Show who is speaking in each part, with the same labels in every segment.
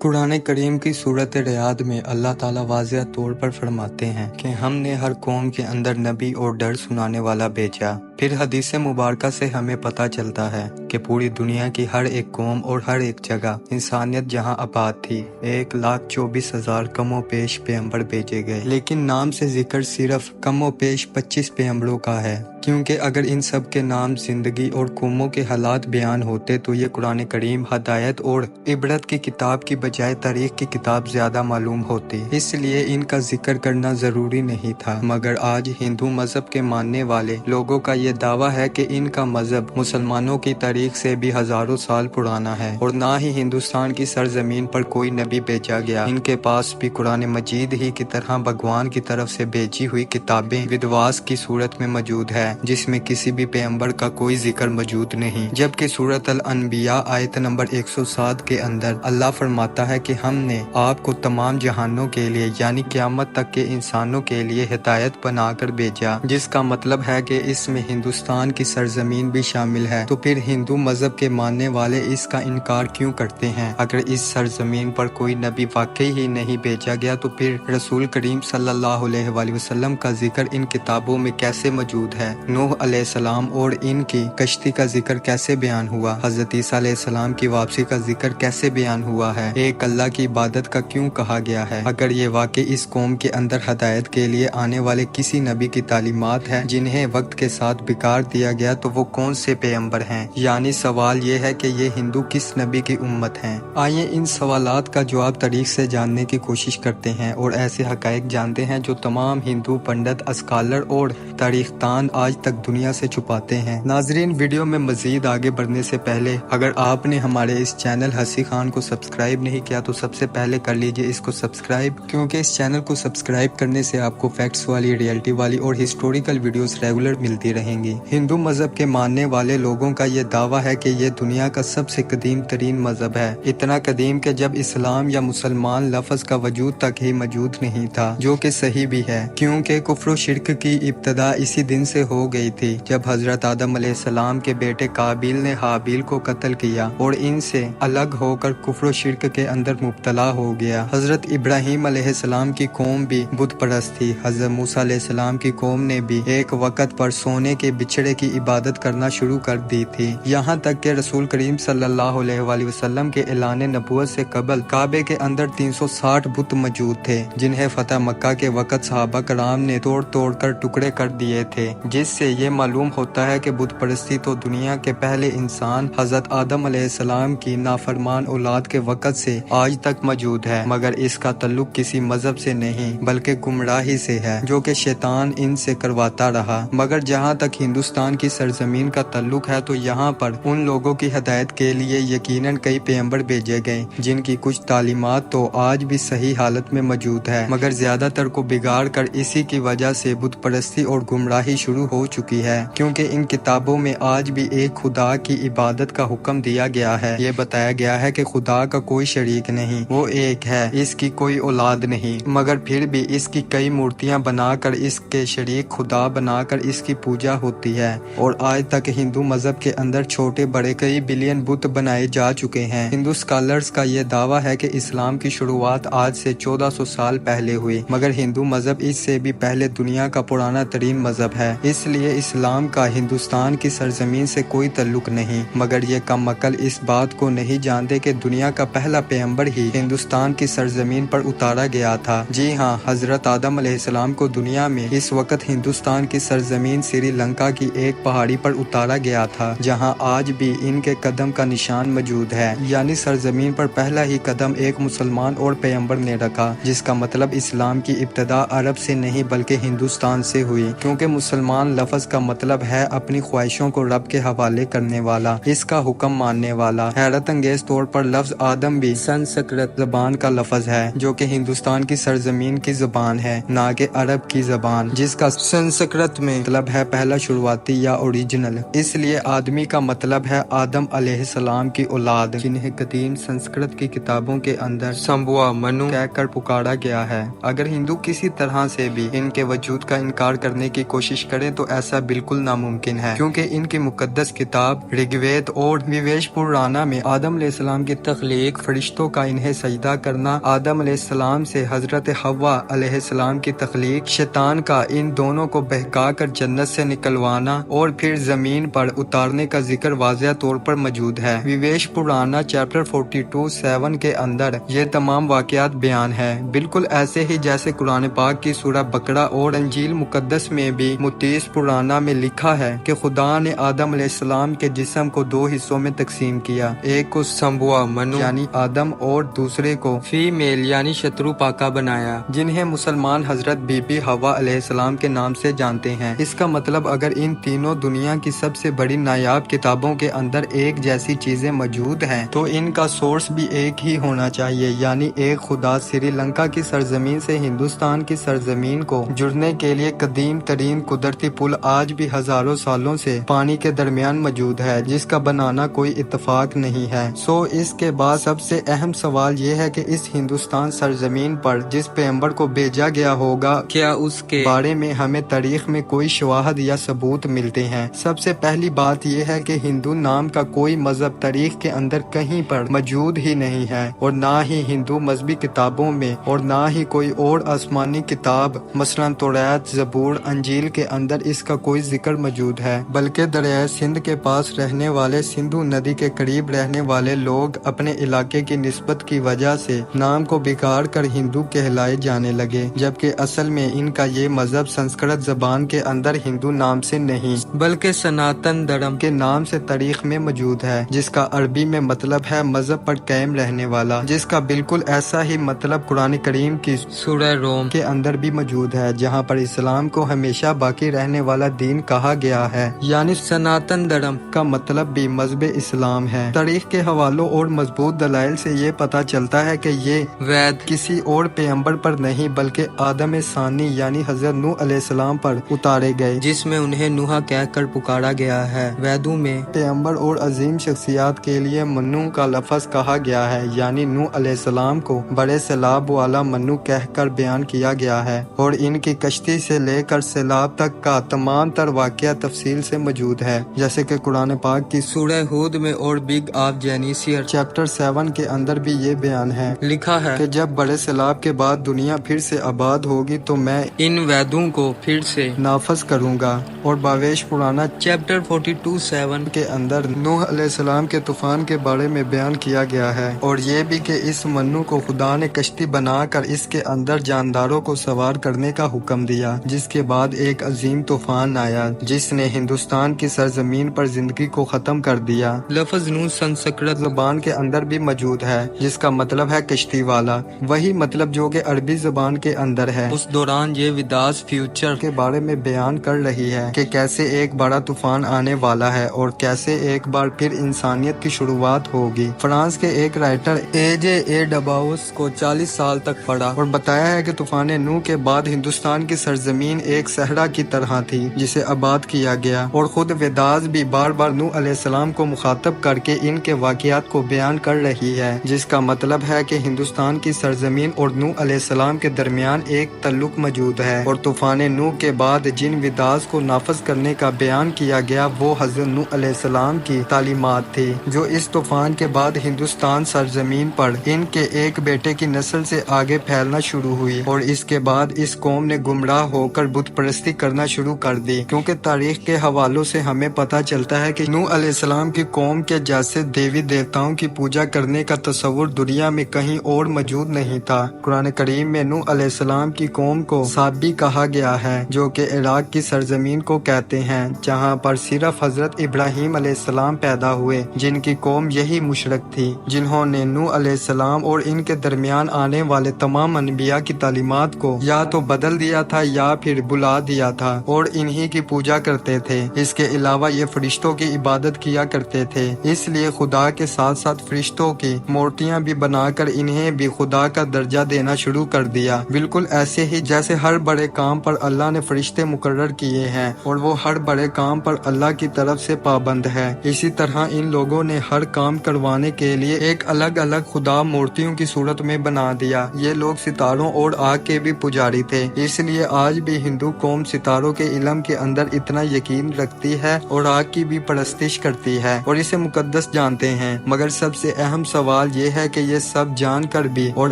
Speaker 1: قرآن کریم کی سورۃ ریاض میں اللہ تعالیٰ واضح طور پر فرماتے ہیں کہ ہم نے ہر قوم کے اندر نبی اور ڈر سنانے والا بھیجا۔ پھر حدیث مبارکہ سے ہمیں پتہ چلتا ہے کہ پوری دنیا کی ہر ایک قوم اور ہر ایک جگہ انسانیت جہاں آباد تھی 1,24,000 کم و بیش پیغمبر بھیجے گئے، لیکن نام سے ذکر صرف کم و بیش 25 پیغمبروں کا ہے، کیونکہ اگر ان سب کے نام، زندگی اور قوموں کے حالات بیان ہوتے تو یہ قرآن کریم ہدایت اور عبرت کی کتاب کی بجائے تاریخ کی کتاب زیادہ معلوم ہوتی، اس لیے ان کا ذکر کرنا ضروری نہیں تھا۔ مگر آج ہندو مذہب کے ماننے والے لوگوں کا یہ دعویٰ ہے کہ ان کا مذہب مسلمانوں کی تاریخ سے بھی ہزاروں سال پرانا ہے اور نہ ہی ہندوستان کی سرزمین پر کوئی نبی بھیجا گیا۔ ان کے پاس بھی قرآن مجید ہی کی طرح بھگوان کی طرف سے بھیجی ہوئی کتابیں ودواس کی صورت میں موجود ہے، جس میں کسی بھی پیغمبر کا کوئی ذکر موجود نہیں، جبکہ سورۃ الانبیاء آیت نمبر 107 کے اندر اللہ فرماتا ہے کہ ہم نے آپ کو تمام جہانوں کے لیے یعنی قیامت تک کے انسانوں کے لیے ہدایت بنا کر بھیجا، جس کا مطلب ہے کہ اس میں ہندوستان کی سرزمین بھی شامل ہے۔ تو پھر ہندو مذہب کے ماننے والے اس کا انکار کیوں کرتے ہیں؟ اگر اس سرزمین پر کوئی نبی واقعی ہی نہیں بھیجا گیا تو پھر رسول کریم صلی اللہ علیہ وآلہ وسلم کا ذکر ان کتابوں میں کیسے موجود ہے؟ نوح علیہ السلام اور ان کی کشتی کا ذکر کیسے بیان ہوا؟ حضرت عیسیٰ علیہ السلام کی واپسی کا ذکر کیسے بیان ہوا ہے؟ ایک اللہ کی عبادت کا کیوں کہا گیا ہے؟ اگر یہ واقعی اس قوم کے اندر ہدایت کے لیے آنے والے کسی نبی کی تعلیمات ہیں جنہیں وقت کے ساتھ بیکار دیا گیا تو وہ کون سے پیغمبر ہیں؟ یعنی سوال یہ ہے کہ یہ ہندو کس نبی کی امت ہیں؟ آئیے ان سوالات کا جواب تاریخ سے جاننے کی کوشش کرتے ہیں اور ایسے حقائق جانتے ہیں جو تمام ہندو پنڈت، اسکالر اور تاریخ دان آج تک دنیا سے چھپاتے ہیں۔ ناظرین، ویڈیو میں مزید آگے بڑھنے سے پہلے اگر آپ نے ہمارے اس چینل ہنسی خان کو سبسکرائب نہیں کیا تو سب سے پہلے کر لیجئے اس کو سبسکرائب، کیونکہ اس چینل کو سبسکرائب کرنے سے آپ کو فیکٹس والی، ریئلٹی والی اور ہسٹوریکل ویڈیوز ریگولر ملتی رہیں گی۔ ہندو مذہب کے ماننے والے لوگوں کا یہ دعویٰ ہے کہ یہ دنیا کا سب سے قدیم ترین مذہب ہے، اتنا قدیم کہ جب اسلام یا مسلمان لفظ کا وجود تک ہی موجود نہیں تھا، جو کہ صحیح بھی ہے، کیونکہ کفر و شرک کی ابتدا اسی دن سے ہو گئی تھی جب حضرت آدم علیہ السلام کے بیٹے قابیل نے حابیل کو قتل کیا اور ان سے الگ ہو کر کفر و شرک کے اندر مبتلا ہو گیا۔ حضرت ابراہیم علیہ السلام کی قوم بھی بت پرست تھی۔ حضرت موسیٰ علیہ السلام کی قوم نے بھی ایک وقت پر سونے کے بچھڑے کی عبادت کرنا شروع کر دی تھی، یہاں تک کہ رسول کریم صلی اللہ علیہ وآلہ وسلم کے اعلان نبوت سے قبل کعبے کے اندر 360 بت موجود تھے، جنہیں فتح مکہ کے وقت صحابہ کرام نے توڑ توڑ کر ٹکڑے کر دیے تھے، جس سے یہ معلوم ہوتا ہے کہ بت پرستی تو دنیا کے پہلے انسان حضرت آدم علیہ السلام کی نافرمان اولاد کے وقت سے آج تک موجود ہے، مگر اس کا تعلق کسی مذہب سے نہیں بلکہ گمراہی سے ہے جو کہ شیطان ان سے کرواتا رہا۔ مگر جہاں تک ہندوستان کی سرزمین کا تعلق ہے تو یہاں پر ان لوگوں کی ہدایت کے لیے یقیناً کئی پیغمبر بھیجے گئے جن کی کچھ تعلیمات تو آج بھی صحیح حالت میں موجود ہے، مگر زیادہ تر کو بگاڑ کر اسی کی وجہ سے بت پرستی اور گمراہی شروع ہو چکی ہے، کیونکہ ان کتابوں میں آج بھی ایک خدا کی عبادت کا حکم دیا گیا ہے۔ یہ بتایا گیا ہے کہ خدا کا کوئی شریک نہیں، وہ ایک ہے، اس کی کوئی اولاد نہیں، مگر پھر بھی اس کی کئی مورتیاں بنا کر اس کے شریک خدا بنا کر اس کی پوجا ہوتی ہے، اور آج تک ہندو مذہب کے اندر چھوٹے بڑے کئی بلین بت بنائے جا چکے ہیں۔ ہندو اسکالرز کا یہ دعویٰ ہے کہ اسلام کی شروعات آج سے 1400 سال پہلے ہوئی، مگر ہندو مذہب اس سے بھی پہلے دنیا کا پرانا ترین مذہب ہے، اس لیے اسلام کا ہندوستان کی سرزمین سے کوئی تعلق نہیں۔ مگر یہ کم عقل اس بات کو نہیں جانتے کہ دنیا کا پہلا پیغمبر ہی ہندوستان کی سرزمین پر اتارا گیا تھا۔ جی ہاں، حضرت آدم علیہ السلام کو دنیا میں اس وقت ہندوستان کی سرزمین سری لنکا کی ایک پہاڑی پر اتارا گیا تھا، جہاں آج بھی ان کے قدم کا نشان موجود ہے، یعنی سرزمین پر پہلا ہی قدم ایک مسلمان اور پیغمبر نے رکھا، جس کا مطلب اسلام کی ابتدا عرب سے نہیں بلکہ ہندوستان سے ہوئی، کیونکہ مسلمان لفظ کا مطلب ہے اپنی خواہشوں کو رب کے حوالے کرنے والا، اس کا حکم ماننے والا۔ حیرت انگیز طور پر لفظ آدم بھی سنسکرت زبان کا لفظ ہے، جو کہ ہندوستان کی سرزمین کی زبان ہے، نہ کہ عرب کی زبان، جس کا سنسکرت میں مطلب ہے پہلا شروعاتی یا اوریجنل، اس لیے آدمی کا مطلب ہے آدم علیہ السلام کی اولاد، جنہیں قدیم سنسکرت کی کتابوں کے اندر سمبوا منو کہہ کر پکارا گیا ہے۔ اگر ہندو کسی طرح سے بھی ان کے وجود کا انکار کرنے کی کوشش کریں تو ایسا بالکل ناممکن ہے، کیونکہ ان کی مقدس کتاب رگ وید اور ویویش پرانا میں آدم علیہ السلام کی تخلیق، فرشتوں کا انہیں سجدہ کرنا، آدم علیہ السلام سے حضرت حوا علیہ السلام کی تخلیق، شیطان کا ان دونوں کو بہکا کر جنت سے نکلوانا اور پھر زمین پر اتارنے کا ذکر واضح طور پر موجود ہے۔ ویویش پرانا چیپٹر 42:7 کے اندر یہ تمام واقعات بیان ہے، بالکل ایسے ہی جیسے قرآن پاک کی سورہ بقرہ اور انجیل مقدس میں بھی متیس پرانا میں لکھا ہے کہ خدا نے آدم علیہ السلام کے جسم کو 2 حصوں میں تقسیم کیا، ایک کو سمبوا منو یعنی آدم اور دوسرے کو فیمیل یعنی شترو پاکا بنایا، جنہیں مسلمان حضرت بی بی حوا علیہ السلام کے نام سے جانتے ہیں۔ اس کا مطلب اگر ان تینوں دنیا کی سب سے بڑی نایاب کتابوں کے اندر ایک جیسی چیزیں موجود ہیں تو ان کا سورس بھی ایک ہی ہونا چاہیے، یعنی ایک خدا۔ سری لنکا کی سرزمین سے ہندوستان کی سرزمین کو جڑنے کے لیے قدیم ترین قدرتی پل آج بھی ہزاروں سالوں سے پانی کے درمیان موجود ہے، جس کا بنانا کوئی اتفاق نہیں ہے۔ اس کے بعد سب سے اہم سوال یہ ہے کہ اس ہندوستان سرزمین پر جس پیغمبر کو بھیجا گیا ہوگا، کیا اس کے بارے میں ہمیں تاریخ میں کوئی شواہد یا ثبوت ملتے ہیں؟ سب سے پہلی بات یہ ہے کہ ہندو نام کا کوئی مذہب تاریخ کے اندر کہیں پر موجود ہی نہیں ہے، اور نہ ہی ہندو مذہبی کتابوں میں، اور نہ ہی کوئی اور آسمانی کتاب مثلاً توریت، زبور، انجیل کے اندر اس کا کوئی ذکر موجود ہے، بلکہ دریائے سندھ کے پاس رہنے والے، سندھو ندی کے قریب رہنے والے لوگ اپنے علاقے کی نسبت کی وجہ سے نام کو بگاڑ کر ہندو کہلائے جانے لگے، جبکہ اصل میں ان کا یہ مذہب سنسکرت زبان کے اندر ہندو نام سے نہیں بلکہ سناتن دھرم کے نام سے تاریخ میں موجود ہے، جس کا عربی میں مطلب ہے مذہب پر قائم رہنے والا، جس کا بالکل ایسا ہی مطلب قرآن کریم کی سورہ روم کے اندر بھی موجود ہے، جہاں پر اسلام کو ہمیشہ باقی رہنے والا دین کہا گیا ہے، یعنی سناتن دھرم کا مطلب بھی مذہب اسلام ہے۔ تاریخ کے حوالوں اور مضبوط دلائل سے یہ پتہ چلتا ہے کہ یہ وید کسی اور پیغمبر پر نہیں بلکہ آدم ثانی یعنی حضرت نوح علیہ السلام پر اتارے گئے، جس میں انہیں نوح کہہ کر پکارا گیا ہے۔ ویدوں میں پیغمبر اور عظیم شخصیات کے لیے منو کا لفظ کہا گیا ہے، یعنی نوح علیہ السلام کو بڑے سیلاب والا منو کہہ کر بیان کیا گیا ہے، اور ان کی کشتی سے لے کر سیلاب تک کا تمام تر واقعہ تفصیل سے موجود ہے، جیسے کہ قرآن پاک کی سورہ ہود میں اور بگ آف جینیسیر چیپٹر 7 کے اندر بھی یہ بیان ہے، لکھا ہے کہ جب بڑے سیلاب کے بعد دنیا پھر سے آباد ہوگی تو میں ان ویدوں کو پھر سے نافذ کروں گا، اور باویش پرانا چیپٹر 42:7 کے اندر نوح علیہ السلام کے طوفان کے بارے میں بیان کیا گیا ہے، اور یہ بھی کہ اس منو کو خدا نے کشتی بنا کر اس کے اندر جانداروں کو سوار کرنے کا حکم دیا، جس کے بعد ایک عظیم طوفان آیا جس نے ہندوستان کی سرزمین پر زندگی کو ختم کر دیا۔ لفظ نوح سنسکرت زبان کے اندر بھی موجود ہے، جس کا مطلب ہے کشتی والا، وہی مطلب جو کہ عربی زبان کے اندر ہے۔ اس دوران یہ وداس فیوچر کے بارے میں بیان کر رہی ہے کہ کیسے ایک بڑا طوفان آنے والا ہے اور کیسے ایک بار پھر انسانیت کی شروعات ہوگی۔ فرانس کے ایک رائٹر اے ڈباؤس کو 40 سال تک پڑھا اور بتایا ہے کہ طوفان نوح کے بعد ہندوستان کی سرزمین ایک صحرا کی طرح تھی جسے آباد کیا گیا، اور خود وداس بھی بار بار نوح علیہ السلام کو مخاطب کر کے ان کے واقعات کو بیان کر رہی ہے، جس کا مطلب ہے کہ ہندوستان کی سرزمین اور نوح علیہ السلام کے درمیان ایک تعلق موجود ہے، اور طوفان نوح کے بعد جن وداس کو نافذ کرنے کا بیان کیا گیا وہ حضرت نوح علیہ السلام کی تعلیمات تھی، جو اس طوفان کے بعد ہندوستان سرزمین پر ان کے ایک بیٹے کی نسل سے آگے پھیلنا شروع ہوئی، اور اس کے بعد اس قوم نے گمراہ ہو کر بت پرستی کرنا شروع کر دی، کیونکہ تاریخ کے حوالوں سے ہمیں پتہ چلتا ہے کہ نوح علیہ السلام کی قوم کے جیسے دیوی دیوتاؤں کی پوجا کرنے کا تصور دنیا میں کہیں اور موجود نہیں تھا۔ قرآن کریم میں نوح علیہ السلام کی قوم کو سابی کہا گیا ہے، جو کہ عراق کی سرزمین کو کہتے ہیں، جہاں پر صرف حضرت ابراہیم علیہ السلام پیدا ہوئے، جن کی قوم یہی مشرک تھی، جنہوں نے نوح علیہ السلام اور ان کے درمیان آنے والے تمام انبیاء کی تعلیمات کو یا تو بدل دیا تھا یا پھر بلا دیا تھا، اور انہی کی پوجا کرتے تھے۔ اس کے علاوہ یہ فرشتوں کی عبادت کیا کرتے تھے، اس لیے خدا کے ساتھ ساتھ فرشتوں کی مورتیاں بھی بنا کر انہیں بھی خدا کا درجہ دینا شروع کر دیا، بالکل ایسے ہی جیسے ہر بڑے کام پر اللہ نے فرشتے مقرر کیے ہیں، اور وہ ہر بڑے کام پر اللہ کی طرف سے پابند ہے۔ اسی طرح ان لوگوں نے ہر کام کروانے کے لیے ایک الگ الگ خدا مورتیوں کی صورت میں بنا دیا۔ یہ لوگ ستاروں اور آگ کے بھی پجاری تھے، اس لیے آج بھی ہندو قوم ستاروں کے علم کے اندر اتنا یقین رکھتی ہے اور آگ کی بھی پرستش کرتی ہے اور اسے مقدس جانتے ہیں۔ مگر سب سے اہم سوال یہ ہے کہ یہ سب جان کر بھی اور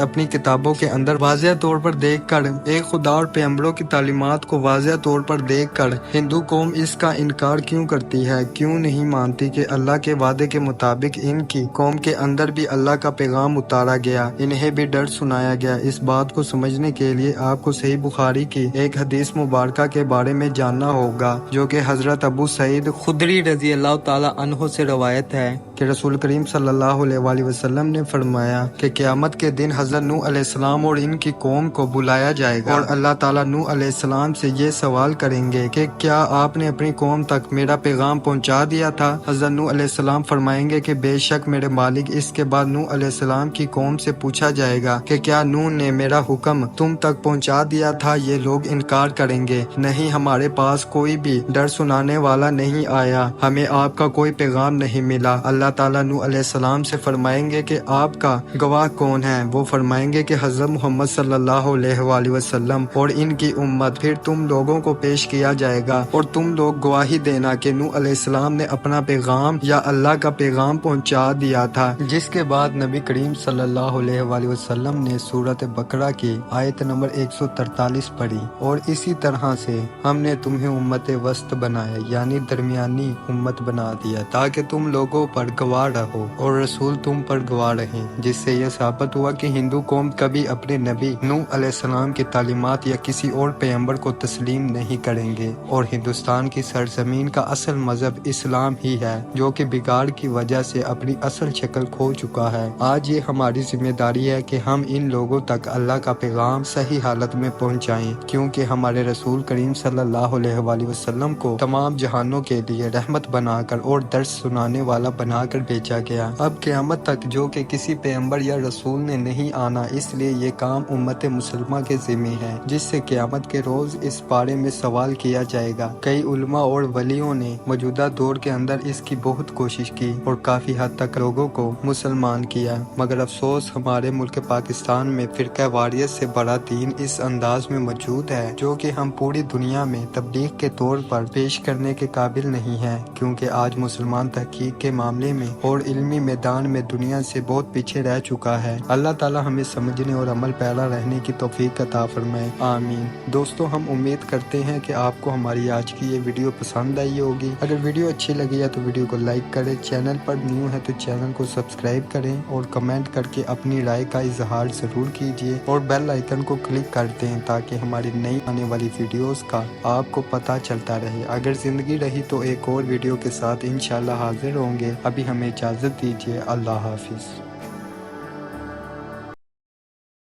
Speaker 1: اپنی کتابوں کے اندر واضح طور پر دیکھ کر، ایک خدا اور پیغمبروں کی تعلیمات کو واضح طور پر دیکھ کر ہندو قوم اس کا انکار کیوں کرتی ہے؟ کیوں نہیں مانتی کہ اللہ کے وعدے کے مطابق ان کی قوم کے اندر بھی اللہ کا پیغام اتارا گیا، انہیں بھی ڈر سنایا گیا؟ اس بات کو سمجھنے کے لیے آپ کو صحیح بخاری کی ایک حدیث مبارکہ کے بارے میں جاننا ہوگا، جو کہ حضرت ابو سعید خدری رضی اللہ تعالی عنہ سے روایت ہے کہ رسول کریم صلی اللہ علیہ وآلہ وسلم نے فرمایا کہ قیامت کے دن حضرت نوح علیہ السلام اور ان کی قوم کو بلایا جائے گا اور اللہ تعالیٰ نوح علیہ السلام سے یہ سوال کریں گے کہ کیا آپ نے اپنی قوم تک میرا پیغام پہنچا دیا تھا؟ حضرت نوح علیہ السلام فرمائیں گے کہ بے شک میرے مالک۔ اس کے بعد نوح علیہ السلام کی قوم سے پوچھا جائے گا کہ کیا نوح نے میرا حکم تم تک پہنچا دیا تھا؟ یہ لوگ انکار کریں گے، نہیں، ہمارے پاس کوئی بھی ڈر سنانے والا نہیں آیا، ہمیں آپ کا کوئی پیغام نہیں ملا۔ اللہ تعالیٰ نوح علیہ السلام سے فرمائیں گے کہ آپ کا گواہ کون ہے؟ وہ فرمائیں گے کہ حضرت محمد صلی اللہ علیہ وآلہ وسلم اور ان کی امت۔ پھر تم لوگوں کو پیش کیا جائے گا اور تم لوگ گواہی دینا کہ نوح علیہ السلام نے اپنا پیغام یا اللہ کا پیغام پہنچا دیا تھا۔ جس کے بعد نبی کریم صلی اللہ علیہ وآلہ وسلم نے سورۃ بقرہ کی آیت نمبر 143 پڑھی، اور اسی طرح سے ہم نے تمہیں امت وسط بنایا، یعنی درمیانی امت بنا دیا، تاکہ تم لوگوں پر گواہ رہو اور رسول تم پر گواہ رہیں۔ جس سے یہ ثابت ہوا کہ ہندو قوم کبھی اپنے نبی نوح علیہ السلام کی تعلیمات یا کسی اور پیغمبر کو تسلیم نہیں کریں گے، اور ہندوستان کی سرزمین کا اصل مذہب اسلام ہی ہے، جو کہ بگاڑ کی وجہ سے اپنی اصل شکل کھو چکا ہے۔ آج یہ ہماری ذمہ داری ہے کہ ہم ان لوگوں تک اللہ کا پیغام صحیح حالت میں پہنچائیں، کیونکہ ہمارے رسول کریم صلی اللہ علیہ وآلہ وسلم کو تمام جہانوں کے لیے رحمت بنا کر اور درس سنانے والا بنا کر بھیجا گیا۔ اب قیامت تک جو کہ کسی پیغمبر یا رسول نے نہیں آنا، اس لیے یہ کام امت مسلمہ کے ذمہ ہے، جس سے قیامت کے روز اس بارے میں سوال کیا جائے گا۔ کئی علماء اور ولیوں نے موجودہ دور کے اندر اس کی بہت کوشش کی اور کافی حد تک لوگوں کو مسلمان کیا، مگر افسوس ہمارے ملک پاکستان میں فرقہ واریت سے بڑا دین اس انداز میں موجود ہے، جو کہ ہم پوری دنیا میں تبلیغ کے طور پر پیش کرنے کے قابل نہیں ہیں، کیونکہ آج مسلمان تحقیق کے معاملے میں اور علمی میدان میں دنیا سے بہت پیچھے رہ چکا ہے۔ اللہ تعالی ہمیں سمجھنے اور عمل پیرا رہنے کی توفیق عطا فرمائے، آمین۔ دوستو، ہم امید کرتے ہیں کہ آپ کو ہماری آج کی یہ ویڈیو پسند آئی ہوگی۔ اگر ویڈیو اچھی لگی ہے تو ویڈیو کو لائک کریں، چینل پر نیو ہے تو چینل کو سبسکرائب کریں اور کمنٹ کر کے اپنی رائے کا اظہار ضرور کیجیے، اور بیل آئیکن کو کلک کر دیں تاکہ ہماری نئی آنے والی ویڈیوز کا آپ کو پتہ چلتا رہے۔ اگر زندگی رہی تو ایک اور ویڈیو کے ساتھ انشاءاللہ حاضر ہوں گے۔ ابھی ہمیں اجازت دیجیے، اللہ حافظ۔